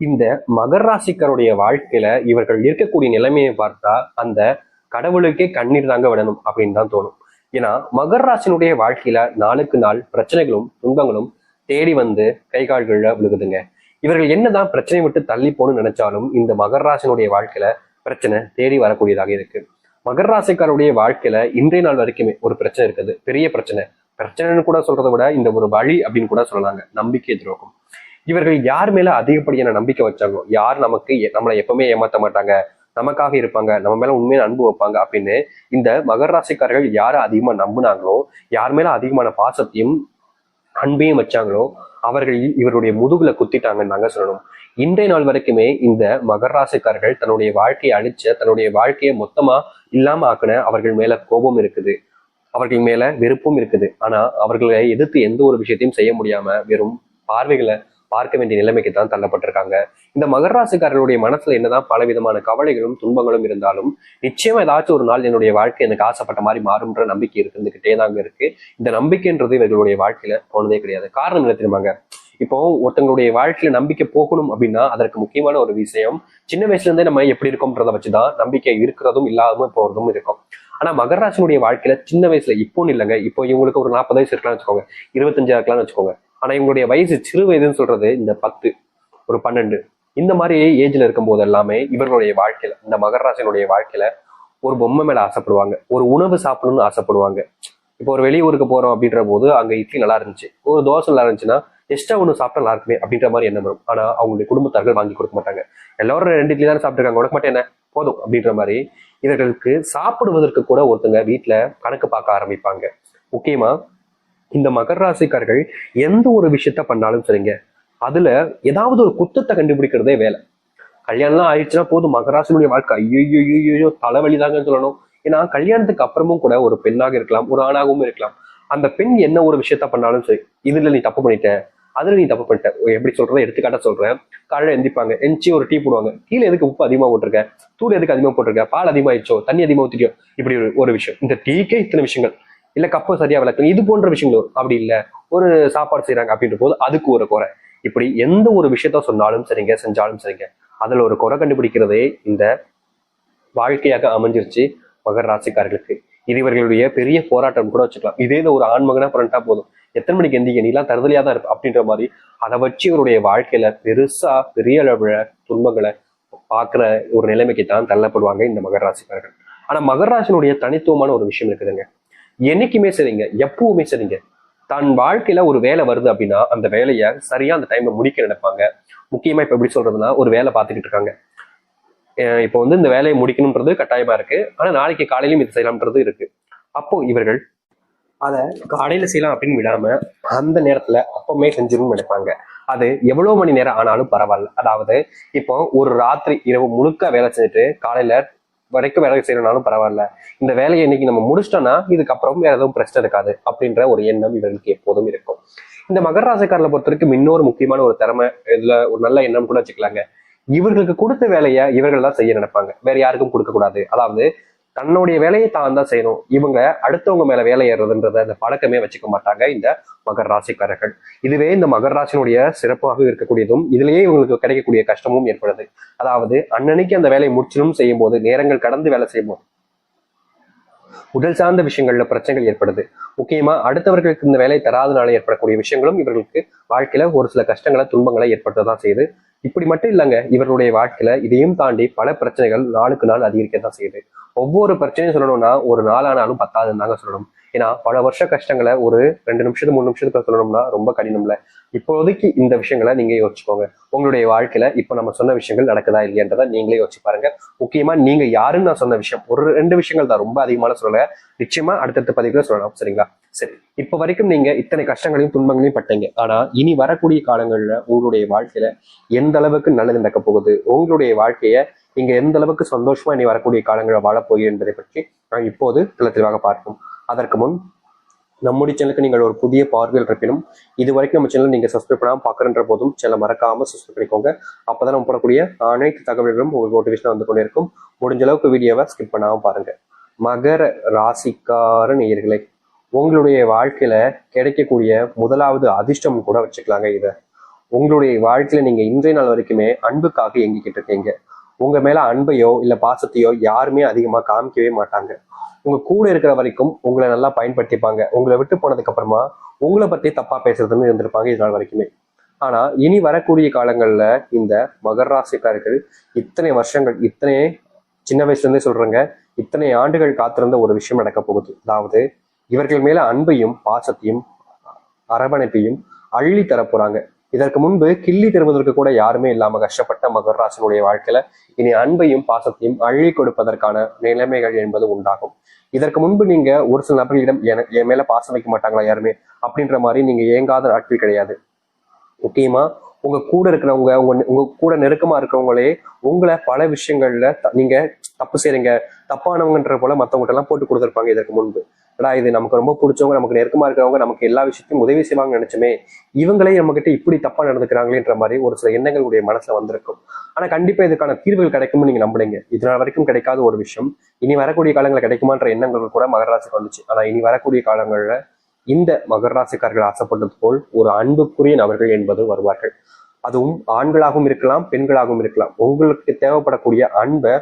இந்த மகர ராசிக்காருடைய வாழ்க்கையில இவர்கள் இருக்கக்கூடிய நிலைமையை பார்த்தா அந்த கடவுளுக்கே கண்ணீர் தாங்க விடணும் அப்படின்னு தான் தோணும். ஏன்னா மகர ராசினுடைய வாழ்க்கையில நாளுக்கு நாள் பிரச்சனைகளும் துன்பங்களும் தேடி வந்து கை கால்கள்ல விழுகுதுங்க. இவர்கள் என்னதான் பிரச்சனை விட்டு தள்ளி போகணும்னு நினைச்சாலும் இந்த மகர ராசினுடைய வாழ்க்கையில பிரச்சனை தேடி வரக்கூடியதாக இருக்கு. மகர ராசிக்காருடைய வாழ்க்கையில இன்றைய நாள் வரைக்குமே ஒரு பிரச்சனை இருக்குது, பெரிய பிரச்சனை. பிரச்சனைன்னு கூட சொல்றதை விட இந்த ஒரு வழி அப்படின்னு கூட சொல்லலாங்க, நம்பிக்கை துரோகம். இவர்கள் யார் மேல அதிகப்படியான நம்பிக்கை வச்சாங்களோ, யார் நம்மளை எப்பவுமே ஏமாத்த மாட்டாங்க, நமக்காக இருப்பாங்க, நம்ம மேல உண்மையான அன்பு வைப்பாங்க அப்படின்னு இந்த மகர ராசிக்காரர்கள் யாரை அதிகமா நம்புனாங்களோ, யார் மேல அதிகமான பாசத்தையும் அன்பையும் வச்சாங்களோ அவர்கள் இவருடைய முதுகுல குத்திட்டாங்கன்னு நாங்க சொல்லணும். இன்றைய நாள் வரைக்குமே இந்த மகர ராசிக்காரர்கள் தன்னுடைய வாழ்க்கையை அழிச்ச, தன்னுடைய வாழ்க்கையை மொத்தமா இல்லாம ஆக்குன அவர்கள் மேல கோபம் இருக்குது, அவர்கள் மேல வெறுப்பும் இருக்குது. ஆனா அவர்களை எதிர்த்து எந்த ஒரு விஷயத்தையும் செய்ய முடியாம வெறும் பார்வைகளை பார்க்க வேண்டிய நிலைமைக்கு தான் தள்ளப்பட்டிருக்காங்க. இந்த மகர ராசிக்காரர்களுடைய மனசுல என்னதான் பல விதமான கவலைகளும் துன்பங்களும் இருந்தாலும் நிச்சயமா ஏதாச்சும் ஒரு நாள் என்னுடைய வாழ்க்கை எனக்கு ஆசைப்பட்ட மாதிரி மாறும்ன்ற நம்பிக்கை இருந்துகிட்டே தாங்க இருக்கு. இந்த நம்பிக்கைன்றது இவர்களுடைய வாழ்க்கையில போனதே கிடையாது. காரணம் என்ன தெரியுமாங்க? இப்போ ஒருத்தங்களுடைய வாழ்க்கையில நம்பிக்கை போகணும் அப்படின்னா அதற்கு முக்கியமான ஒரு விஷயம், சின்ன வயசுல இருந்தே நம்ம எப்படி இருக்கோம்ன்றத வச்சுதான் நம்பிக்கை இருக்கிறதும் இல்லாம போறதும் இருக்கும். ஆனா மகர ராசினுடைய வாழ்க்கையில சின்ன வயசுல இப்போன்னு இல்லைங்க, இப்போ இவங்களுக்கு ஒரு 40 வயசு இருக்கலாம்னு வச்சுக்கோங்க, 25 இருக்கலாம்னு வச்சுக்கோங்க. ஆனா இவங்களுடைய வயசு சிறு வயதுன்னு சொல்றது இந்த 10, ஒரு 12 இந்த மாதிரி ஏஜ்ல இருக்கும் போது எல்லாமே இவர்களுடைய வாழ்க்கையில, இந்த மகர ராசினுடைய வாழ்க்கையில ஒரு பொம்மை மேல ஆசைப்படுவாங்க, ஒரு உணவு சாப்பிடணும்னு ஆசைப்படுவாங்க. இப்போ ஒரு வெளியூருக்கு போறோம் அப்படின்ற போது அங்க இட்லி நல்லா இருந்துச்சு, ஒரு தோசை நல்லா இருந்துச்சுன்னா எக்ஸ்ட்ரா ஒன்று சாப்பிட்டா நல்லா இருக்குமே அப்படின்ற மாதிரி எண்ணம் வரும். ஆனா அவங்களுடைய குடும்பத்தார்கள் வாங்கி கொடுக்க மாட்டாங்க. எல்லாரும் 2 இட்லி தானே சாப்பிட்டுருக்காங்க, உனக்கு மட்டும் என்ன போதும் அப்படின்ற மாதிரி இவர்களுக்கு சாப்பிடுவதற்கு கூட ஒருத்தங்க வீட்டுல கணக்கு பார்க்க ஆரம்பிப்பாங்க. முக்கியமா இந்த மகர ராசிக்காரர்கள் எந்த ஒரு விஷயத்த பண்ணாலும் சரிங்க, அதுல ஏதாவது ஒரு குத்தத்தை கண்டுபிடிக்கிறதே வேலை. கல்யாணம்லாம் ஆயிடுச்சுன்னா போதும் மகராசினுடைய வாழ்க்கை ஐயோ தலைவலி தாங்கன்னு சொல்லணும். ஏன்னா கல்யாணத்துக்கு அப்புறமும் கூட ஒரு பெண்ணாக இருக்கலாம், ஒரு ஆணாகவும் இருக்கலாம், அந்த பெண் என்ன ஒரு விஷயத்த பண்ணாலும் சரி, இதுல நீ தப்பு பண்ணிட்ட, அதுல நீ தப்பு பண்ணிட்ட. எப்படி சொல்றத எடுத்துக்காட்ட சொல்றேன். காலையில எந்திப்பாங்க, எந்திச்சு ஒரு டீ போடுவாங்க, கீழே எதுக்கு உப்பு அதிகமா போட்டிருக்க, தூள் எதுக்கு அதிகமா போட்டிருக்க, பால் அதிகமாயிடுச்சோ, தண்ணி அதிகமா ஊத்திட்டியோ, இப்படி ஒரு விஷயம். இந்த டீக்கே இத்தனை விஷயங்கள், இல்ல கப்பை சரியா விளக்கு, இது போன்ற விஷயங்கள். அப்படி இல்ல ஒரு சாப்பாடு செய்யறாங்க அப்படின்ற போது அதுக்கு ஒரு குறை. இப்படி எந்த ஒரு விஷயத்த சொன்னாலும் சரிங்க, செஞ்சாலும் சரிங்க, அதுல ஒரு குறை கண்டுபிடிக்கிறதே இந்த வாழ்க்கையாக அமைஞ்சிருச்சு மகர ராசிக்காரர்களுக்கு. இது இவர்களுடைய பெரிய போராட்டம் கூட வச்சுக்கலாம். இதே ஒரு ஆண்மகனா பிறண்டா போதும், எத்தனை மணிக்கு எந்திக்க, நீலாம் தருதலையா தான் இருப்ப அப்படின்ற மாதிரி அதை வச்சு இவருடைய வாழ்க்கையில பெருசா பெரிய அளவுல துன்பங்களை பார்க்கிற ஒரு நிலைமைக்கு தான் தள்ளப்படுவாங்க இந்த மகர ராசிக்காரர்கள். ஆனா மகர ராசினுடைய தனித்துவமான ஒரு விஷயம் இருக்குதுங்க. என்னைக்குமே சரிங்க, எப்பவுமே சரிங்க, தன் வாழ்க்கையில ஒரு வேலை வருது அப்படின்னா அந்த வேலையை சரியா அந்த டைம்ல முடிக்க நினைப்பாங்க. முக்கியமா இப்ப எப்படி சொல்றதுன்னா, ஒரு வேலை பார்த்துக்கிட்டு இருக்காங்க, இப்போ இந்த வேலையை முடிக்கணும்ன்றது கட்டாயமா இருக்கு, ஆனா நாளைக்கு காலையிலும் இது செய்யலாம்ன்றது இருக்கு. அப்போ இவர்கள் அதை காலையில செய்யலாம் அப்படின்னு விடாம அந்த நேரத்துல அப்பவுமே செஞ்சிடணும்னு நினைப்பாங்க. அது எவ்வளவு மணி நேரம் ஆனாலும் பரவாயில்ல. அதாவது இப்போ ஒரு ராத்திரி இரவு முழுக்க வேலை செஞ்சுட்டு காலையில வரைக்கும் வேலை செய்யறனாலும் பரவாயில்ல, இந்த வேலையை இன்னைக்கு நம்ம முடிச்சிட்டோம்னா இதுக்கப்புறம் வேற எதுவும் பிரச்சனை இருக்காது அப்படின்ற ஒரு எண்ணம் இவர்களுக்கு எப்போதும் இருக்கும். இந்த மகர ராசிக்காரர்களை பொறுத்த வரைக்கும் இன்னொரு முக்கியமான ஒரு திறமை, இதுல ஒரு நல்ல எண்ணம் கூட வச்சுக்கலாங்க. இவர்களுக்கு கொடுத்த வேலையை இவர்கள் தான் செய்ய நினைப்பாங்க, வேற யாருக்கும் கொடுக்க கூடாது. அதாவது தன்னுடைய வேலையை தான் தான் செய்யணும், இவங்க அடுத்தவங்க மேல வேலை ஏறுறதுன்றத அந்த பழக்கமே வச்சுக்க மாட்டாங்க இந்த மகர ராசிக்காரர்கள். இதுவே இந்த மகர ராசினுடைய சிறப்பாக இருக்கக்கூடியதும், இதுலயே இவங்களுக்கு கிடைக்கக்கூடிய கஷ்டமும் ஏற்படுது. அதாவது அன்னன்னைக்கு அந்த வேலையை முடிச்சணும் செய்யும் போது, நேரங்கள் கடந்து வேலை செய்யும் போது உடல் சார்ந்த விஷயங்கள்ல பிரச்சனைகள் ஏற்படுது. முக்கியமா அடுத்தவர்களுக்கு இந்த வேலை தராதனால ஏற்படக்கூடிய விஷயங்களும் இவர்களுக்கு வாழ்க்கையில ஒரு சில கஷ்டங்களை துன்பங்களை ஏற்படுத்ததான் செய்யுது. இப்படி மட்டும் இல்லைங்க, இவர்களுடைய வாழ்க்கையில இதையும் தாண்டி பல பிரச்சனைகள் நாளுக்கு நாள் அதிகரிக்கத்தான் செய்யுது. ஒவ்வொரு பிரச்சனையும் சொல்லணும்னா ஒரு நாளானாலும் 10 தாங்க சொல்லணும். ஏன்னா பல வருஷ கஷ்டங்களை ஒரு 2 நிமிஷத்துக்கு 3 நிமிஷத்துக்கு சொல்லணும்னா ரொம்ப கடினம்ல. இப்போதைக்கு இந்த விஷயங்களை நீங்க யோசிச்சுக்கோங்க. உங்களுடைய வாழ்க்கையில இப்ப நம்ம சொன்ன விஷயங்கள் நடக்குதா இல்லையன்றதை நீங்களே யோசிச்சு பாருங்க. முக்கியமா நீங்க யாருன்னு நான் சொன்ன விஷயம் ஒரு 2 விஷயங்கள் தான், ரொம்ப அதிகமான சொல்லல, நிச்சயமா அடுத்தடுத்த பதிவுல சொல்லலாம். சரிங்களா? சரி, இப்ப வரைக்கும் நீங்க இத்தனை கஷ்டங்களையும் துன்பங்களையும் பட்டீங்க. ஆனா இனி வரக்கூடிய காலங்கள்ல உங்களுடைய வாழ்க்கையில எந்த அளவுக்கு நல்லது நடக்க போகுது, உங்களுடைய வாழ்க்கைய நீங்க எந்த அளவுக்கு சந்தோஷமா இனி வரக்கூடிய காலங்களை வாழப்போகிறீர்கள் என்பதை பற்றி நான் இப்போது தெளிவாக பார்ப்போம். அதற்கு முன் நம்முடைய சேனலுக்கு நீங்கள் ஒரு புதிய பார்வையில் இருப்பினும் இது வரைக்கும் நம்ம சேனல் நீங்க சப்ஸ்கிரைப் பண்ணாமல் பார்க்குறன்ற போதும் சேனல் மறக்காம சப்ஸ்கிரைப் பண்ணிக்கோங்க. அப்பதான் நம்ம போடக்கூடிய அனைத்து தகவல்களும் உங்களுக்கு நோட்டிஃபிகேஷன் வந்து கொண்டே இருக்கும். முடிஞ்ச அளவுக்கு வீடியோவை ஸ்கிப் பண்ணாம பாருங்க. மகர ராசிக்கார நேயர்களே, உங்களுடைய வாழ்க்கையில கிடைக்கக்கூடிய முதலாவது அதிர்ஷ்டம் கூட வச்சுக்கலாங்க. இதை உங்களுடைய வாழ்க்கையில நீங்க இன்றைய நாள் வரைக்குமே அன்புக்காக இயங்கிக்கிட்டு இருக்கீங்க. உங்க மேல அன்பையோ இல்ல பாசத்தையோ யாருமே அதிகமா காமிக்கவே மாட்டாங்க. உங்க கூட இருக்கிற வரைக்கும் உங்களை நல்லா பயன்படுத்திப்பாங்க. உங்களை விட்டு போனதுக்கு அப்புறமா உங்களை பத்தி தப்பா பேசுறதுன்னு இருந்திருப்பாங்க இது நாள் வரைக்குமே. ஆனா இனி வரக்கூடிய காலங்கள்ல இந்த மகர ராசிக்காரர்கள் இத்தனை வருஷங்கள், இத்தனை சின்ன வயசுல இருந்தே சொல்றேங்க, இத்தனை ஆண்டுகள் காத்திருந்த ஒரு விஷயம் நடக்க போகுது. அதாவது இவர்கள் மேல அன்பையும் பாசத்தையும் அரவணைப்பையும் அள்ளி தர போறாங்க. இதற்கு முன்பு கிள்ளி தருவதற்கு கூட யாருமே இல்லாம கஷ்டப்பட்ட மகர ராசினுடைய வாழ்க்கையில இனி அன்பையும் பாசத்தையும் அள்ளி கொடுப்பதற்கான நிலைமைகள் என்பது உண்டாகும். இதற்கு முன்பு நீங்க ஒரு சில நபர்களிடம் என் மேல பாசம் வைக்க மாட்டாங்களா யாருமே அப்படின்ற மாதிரி நீங்க ஏங்காத நாட்கள் கிடையாது. முக்கியமா உங்க கூட இருக்கிறவங்க, உங்க கூட நெருக்கமா இருக்கிறவங்களே உங்களை பல விஷயங்கள்ல நீங்க தப்பு செய்றீங்க, தப்பானவங்கன்ற போல மத்தவங்ககிட்ட எல்லாம் போட்டு கொடுத்துருப்பாங்க இதற்கு முன்பு. இது நமக்கு ரொம்ப பிடிச்சவங்க, நமக்கு நெருக்கமா இருக்கிறவங்க, நமக்கு எல்லா விஷயத்தையும் உதவி செய்வாங்கன்னு நினைச்சுமே இவங்களே நம்ம கிட்ட இப்படி தப்பா நடந்துக்கிறாங்களேன்ற மாதிரி ஒரு சில எண்ணங்களுடைய மனசுல வந்திருக்கும். ஆனா கண்டிப்பா இதுக்கான தீர்வுகள் கிடைக்கும்னு நீங்க நம்புறீங்க. இதனால் வரைக்கும் கிடைக்காத ஒரு விஷயம் இனி வரக்கூடிய காலங்களில் கிடைக்குமான்ற எண்ணங்கள் கூட மகர ராசிக்கு வந்துச்சு. ஆனா இனி வரக்கூடிய காலங்கள்ல இந்த மகர ராசிக்காரர்கள் ஆசைப்பட்டது போல் ஒரு அன்புக்குரிய நபர்கள் என்பது வருவார்கள். அதுவும் ஆண்களாகவும் இருக்கலாம், பெண்களாகவும் இருக்கலாம். உங்களுக்கு தேவைப்படக்கூடிய அன்பை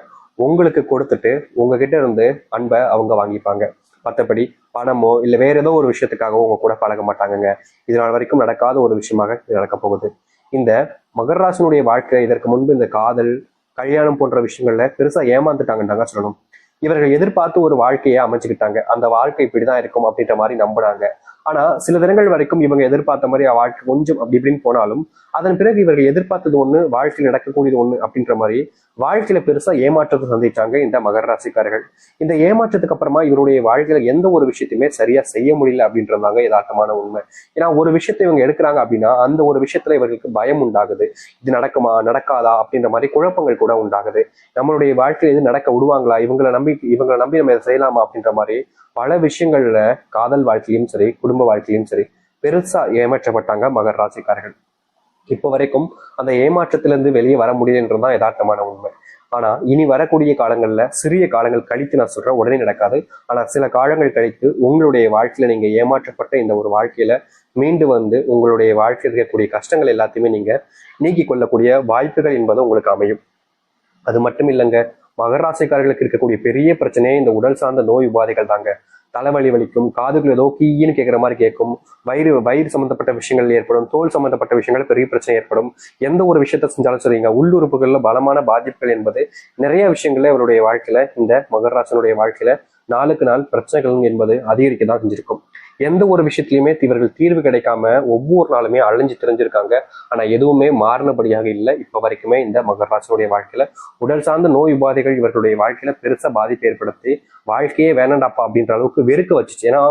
உங்களுக்கு கொடுத்துட்டு உங்ககிட்ட இருந்து அன்பை அவங்க வாங்கிப்பாங்க. மற்றபடி பணமோ இல்ல வேற ஏதோ ஒரு விஷயத்துக்காகவோ உங்க கூட பழக மாட்டாங்கங்க. இதனால் வரைக்கும் நடக்காத ஒரு விஷயமாக நடக்க போகுது. இந்த மகர ராசினுடைய வாழ்க்கை இதற்கு முன்பு இந்த காதல், கல்யாணம் போன்ற விஷயங்கள்ல பெருசா ஏமாந்துட்டாங்கன்னு சொல்லணும். இவர்கள் எதிர்பார்த்து ஒரு வாழ்க்கையை அமைச்சுக்கிட்டாங்க. அந்த வாழ்க்கை இப்படிதான் இருக்கும் அப்படின்ற மாதிரி நம்பினாங்க. ஆனா சில தினங்கள் வரைக்கும் இவங்க எதிர்பார்த்த மாதிரி வாழ்க்கை கொஞ்சம் அப்படி இப்படின்னு போனாலும் அதன் பிறகு இவர்கள் எதிர்பார்த்தது ஒண்ணு, வாழ்க்கையில் நடக்கக்கூடியது ஒண்ணு அப்படின்ற மாதிரி வாழ்க்கையில பெருசா ஏமாற்றத்தை சந்திச்சாங்க இந்த மகர ராசிக்காரர்கள். இந்த ஏமாற்றத்துக்கு அப்புறமா இவருடைய வாழ்க்கையில எந்த ஒரு விஷயத்தையுமே சரியா செய்ய முடியல அப்படின்றதாங்க யதார்த்தமான உண்மை. ஏன்னா ஒரு விஷயத்தை இவங்க எடுக்கிறாங்க அப்படின்னா அந்த ஒரு விஷயத்துல இவர்களுக்கு பயம் உண்டாகுது. இது நடக்குமா நடக்காதா அப்படின்ற மாதிரி குழப்பங்கள் கூட உண்டாகுது. நம்மளுடைய வாழ்க்கையில இது நடக்க விடுவாங்களா, இவங்களை நம்பி நம்ம இதை செய்யலாமா அப்படின்ற மாதிரி பல விஷயங்கள்ல காதல் வாழ்க்கையிலும் சரி, குடும்ப வாழ்க்கையிலும் சரி பெருசா ஏமாற்றப்பட்டாங்க மகர ராசிக்காரர்கள். இப்போ வரைக்கும் அந்த ஏமாற்றத்திலிருந்து வெளியே வர முடியுதுன்றதுதான் யதார்த்தமான உண்மை. ஆனா இனி வரக்கூடிய காலங்கள்ல சிறிய காலங்கள் கழித்து நான் சொல்றேன், உடனே நடக்காது. ஆனா சில காலங்கள் கழித்து உங்களுடைய வாழ்க்கையில நீங்க ஏமாற்றப்பட்ட இந்த ஒரு வாழ்க்கையில மீண்டு வந்து உங்களுடைய வாழ்க்கையில் இருக்கக்கூடிய கஷ்டங்கள் எல்லாத்தையுமே நீங்க நீக்கி கொள்ளக்கூடிய வாய்ப்புகள் என்பது உங்களுக்கு அமையும். அது மட்டும் இல்லைங்க, மகர ராசிக்காரர்களுக்கு இருக்கக்கூடிய பெரிய பிரச்சனையே இந்த உடல் சார்ந்த நோய் உபாதைகள் தாங்க. தலைவலி வலிக்கும், காதுகள் ஏதோ கீன்னு கேட்குற மாதிரி கேட்கும், வயிறு சம்பந்தப்பட்ட விஷயங்கள் ஏற்படும், தோல் சம்பந்தப்பட்ட விஷயங்கள் பெரிய பிரச்சனை ஏற்படும். எந்த ஒரு விஷயத்த செஞ்சாலும் சரிங்க, உள்ளுறுப்புகள்ல பலமான பாதிப்புகள் என்பது நிறைய விஷயங்கள்ல இவருடைய வாழ்க்கையில இந்த மகர ராசினுடைய வாழ்க்கையில நாளுக்கு நாள் பிரச்சனைகள் என்பது அதிகரிக்க தான் செஞ்சிருக்கும். எந்த ஒரு விஷயத்திலையுமே இவர்கள் தீர்வு கிடைக்காம ஒவ்வொரு நாளுமே அலைஞ்சு தெரிஞ்சிருக்காங்க. ஆனா எதுவுமே மாறினபடியாக இல்லை இப்ப வரைக்குமே. இந்த மகர ராசினுடைய வாழ்க்கையில உடல் சார்ந்த நோய் உபாதைகள் இவர்களுடைய வாழ்க்கையில பெருசா பாதிப்பு ஏற்படுத்தி வாழ்க்கையே வேணாண்டாப்பா அப்படின்ற அளவுக்கு வெறுக்க வச்சுச்சு. ஏன்னா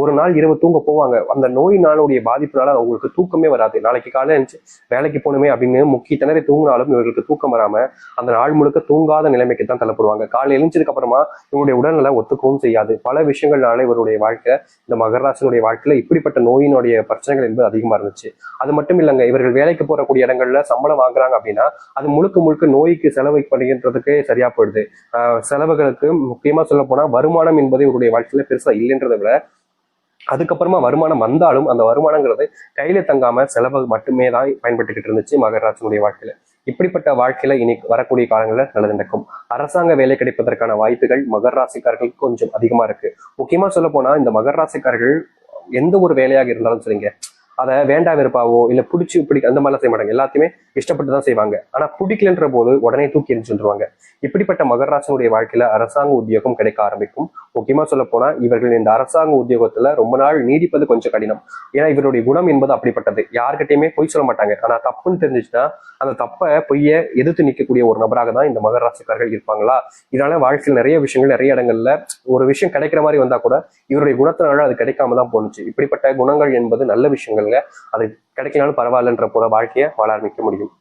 ஒரு நாள் இரவு தூங்க போவாங்க, அந்த நோயினாலுடைய பாதிப்புனால அவங்களுக்கு தூக்கமே வராது. நாளைக்கு காலையில எழுந்துச்சு வேலைக்கு போகணுமே அப்படின்னு முக்கிய திணறி தூங்கினாலும் இவர்களுக்கு தூக்கம் வராம அந்த நாள் முழுக்க தூங்காத நிலைமைக்கு தான் தள்ளப்படுவாங்க. காலையில் எழுந்ததுக்கு அப்புறமா இவருடைய உடல்நல ஒத்துக்கவும் செய்யாது. பல விஷயங்கள்னால இவருடைய வாழ்க்கை இந்த மகர ராசினுடைய வாழ்க்கையில இப்படிப்பட்ட நோயினுடைய பிரச்சனைகள் என்பது அதிகமா இருந்துச்சு. அது மட்டும் இல்லைங்க, இவர்கள் வேலைக்கு போறக்கூடிய இடங்கள்ல சம்பளம் வாங்குறாங்க அப்படின்னா அது முழுக்க முழுக்க நோய்க்கு செலவு பண்ணுகின்றதுக்கே சரியா போயிடுது. செலவுகளுக்கு முக்கியமா சொல்ல போனா வருமானம் என்பது இவருடைய வாழ்க்கையில பெருசா இல்லைன்றதை விட அதுக்கப்புறமா வருமானம் வந்தாலும் அந்த வருமானங்கிறது கையில தங்காம செலவு மட்டுமே தான் பயன்பட்டுக்கிட்டு இருந்துச்சு மகர ராசினுடைய வாழ்க்கையில. இப்படிப்பட்ட வாழ்க்கையில இனி வரக்கூடிய காலங்களில் நல்லது நடக்கும். அரசாங்க வேலை கிடைப்பதற்கான வாய்ப்புகள் மகர ராசிக்காரர்களுக்கு கொஞ்சம் அதிகமா இருக்கு. முக்கியமா சொல்ல போனா இந்த மகர ராசிக்காரர்கள் எந்த ஒரு வேலையாக இருந்தாலும் சரிங்க, அதை வேண்டா வெறுப்பாவோ இல்ல பிடிக்க அந்த மாதிரிலாம் செய்ய மாட்டாங்க. எல்லாத்தையுமே இஷ்டப்பட்டு தான் செய்வாங்க. ஆனா பிடிக்கலன்ற போது உடனே தூக்கி எரிஞ்சுருவாங்க. இப்படிப்பட்ட மகர ராசினுடைய வாழ்க்கையில அரசாங்க உத்தியோகம் கிடைக்க ஆரம்பிக்கும். முக்கியமா சொல்ல போனா இவர்கள் இந்த அரசாங்க உத்தியோகத்துல ரொம்ப நாள் நீடிப்பது கொஞ்சம் கடினம். ஏன்னா இவருடைய குணம் என்பது அப்படிப்பட்டது. யார்கிட்டயுமே பொய் சொல்ல மாட்டாங்க. ஆனா தப்புன்னு தெரிஞ்சுச்சுன்னா அந்த தப்பை பொய்ய எதிர்த்து நிற்கக்கூடிய ஒரு நபராக தான் இந்த மகர ராசிக்காரர்கள் இருப்பாங்களா. இதனால வாழ்க்கையில் நிறைய விஷயங்கள் நிறைய இடங்கள்ல ஒரு விஷயம் கிடைக்கிற மாதிரி வந்தா கூட இவருடைய குணத்தினால அது கிடைக்காம தான் போணுச்சு. இப்படிப்பட்ட குணங்கள் என்பது நல்ல விஷயங்கள்ங்க, அது கிடைக்கினாலும் பரவாயில்லன்ற போல வாழ்க்கையை வாழ ஆரம்பிக்க முடியும்.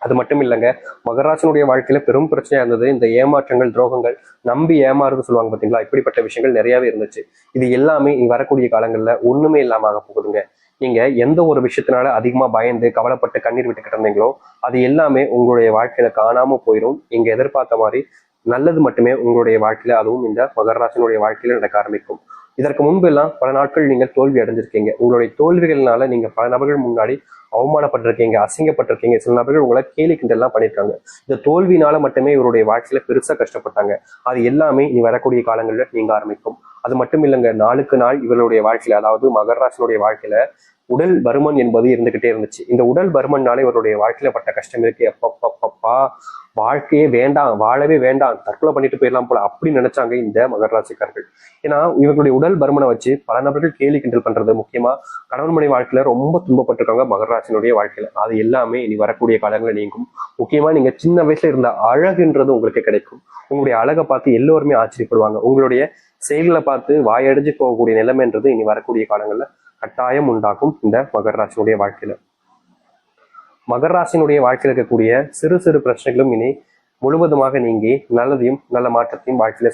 அது மட்டும் இல்லைங்க, மகராசனுடைய வாழ்க்கையில பெரும் பிரச்சனையா இருந்தது இந்த ஏமாற்றங்கள், துரோகங்கள், நம்பி ஏமாறுன்னு சொல்லுவாங்க பாத்தீங்களா. இப்படிப்பட்ட விஷயங்கள் நிறையவே இருந்துச்சு. இது எல்லாமே இனி வரக்கூடிய காலங்கள்ல ஒண்ணுமே இல்லாம ஆக போகுதுங்க. நீங்க எந்த ஒரு விஷயத்தினால அதிகமா பயந்து கவலைப்பட்டு கண்ணீர் விட்டுக்கிட்டு இருந்தீங்களோ அது எல்லாமே உங்களுடைய வாழ்க்கையில காணாம போயிடும். நீங்க எதிர்பார்த்த மாதிரி நல்லது மட்டுமே உங்களுடைய வாழ்க்கையில, அதுவும் இந்த மகராசனுடைய வாழ்க்கையில நடக்க ஆரம்பிக்கும். இதற்கு முன்பு எல்லாம் பல நாட்கள் நீங்கள் தோல்வி அடைஞ்சிருக்கீங்க. உங்களுடைய தோல்விகள்னால நீங்க பல நபர்கள் முன்னாடி அவமானப்பட்டிருக்கீங்க, அசிங்கப்பட்டிருக்கீங்க. சில நபர்கள் உங்களை கேலி கிண்டல்லாம் பண்ணியிருக்காங்க. இந்த தோல்வினால மட்டுமே இவருடைய வாழ்க்கையில பெருசா கஷ்டப்பட்டாங்க. அது எல்லாமே இனி வரக்கூடிய காலங்களில் நீங்க ஆரம்பிக்கும். அது மட்டும் இல்லைங்க, நாளுக்கு நாள் இவர்களுடைய வாழ்க்கையில, அதாவது மகர ராசினுடைய வாழ்க்கையில உடல் பருமன் என்பது இருந்துகிட்டே இருந்துச்சு. இந்த உடல் பருமன்னால இவருடைய வாழ்க்கையில பட்ட கஷ்டம் இருக்கு. அப்பப்பப்பா, வாழ்க்கையே வேண்டாம், வாழவே வேண்டாம், தற்கொலை பண்ணிட்டு போயிடலாம் போல அப்படி நினைச்சாங்க இந்த மகர ராசிக்காரர்கள். ஏன்னா இவர்களுடைய உடல் பருமனை வச்சு பல நபர்கள் கேலி கிண்டல் பண்றது, முக்கியமா கணவன் மனைவி வாழ்க்கையில ரொம்ப துன்பப்பட்டிருக்காங்க மகர ராசினுடைய வாழ்க்கையில. அது எல்லாமே இனி வரக்கூடிய காலங்களில் நீங்கும். முக்கியமா நீங்க சின்ன வயசுல இருந்த அழகுன்றது உங்களுக்கு கிடைக்கும். உங்களுடைய அழகை பார்த்து எல்லோருமே ஆச்சரியப்படுவாங்க. உங்களுடைய செயல்களை பார்த்து வாயடைஞ்சு போகக்கூடிய நிலைமைன்றது இனி வரக்கூடிய காலங்கள்ல கட்டாயம் உண்டாகும் இந்த மகர ராசினுடைய வாழ்க்கையில. மகர ராசினுடைய வாழ்க்கையில் இருக்கக்கூடிய சிறு சிறு பிரச்சனைகளும் இனி முழுவதுமாக நீங்கி நல்லதையும் நல்ல மாற்றத்தையும் வாழ்க்கையில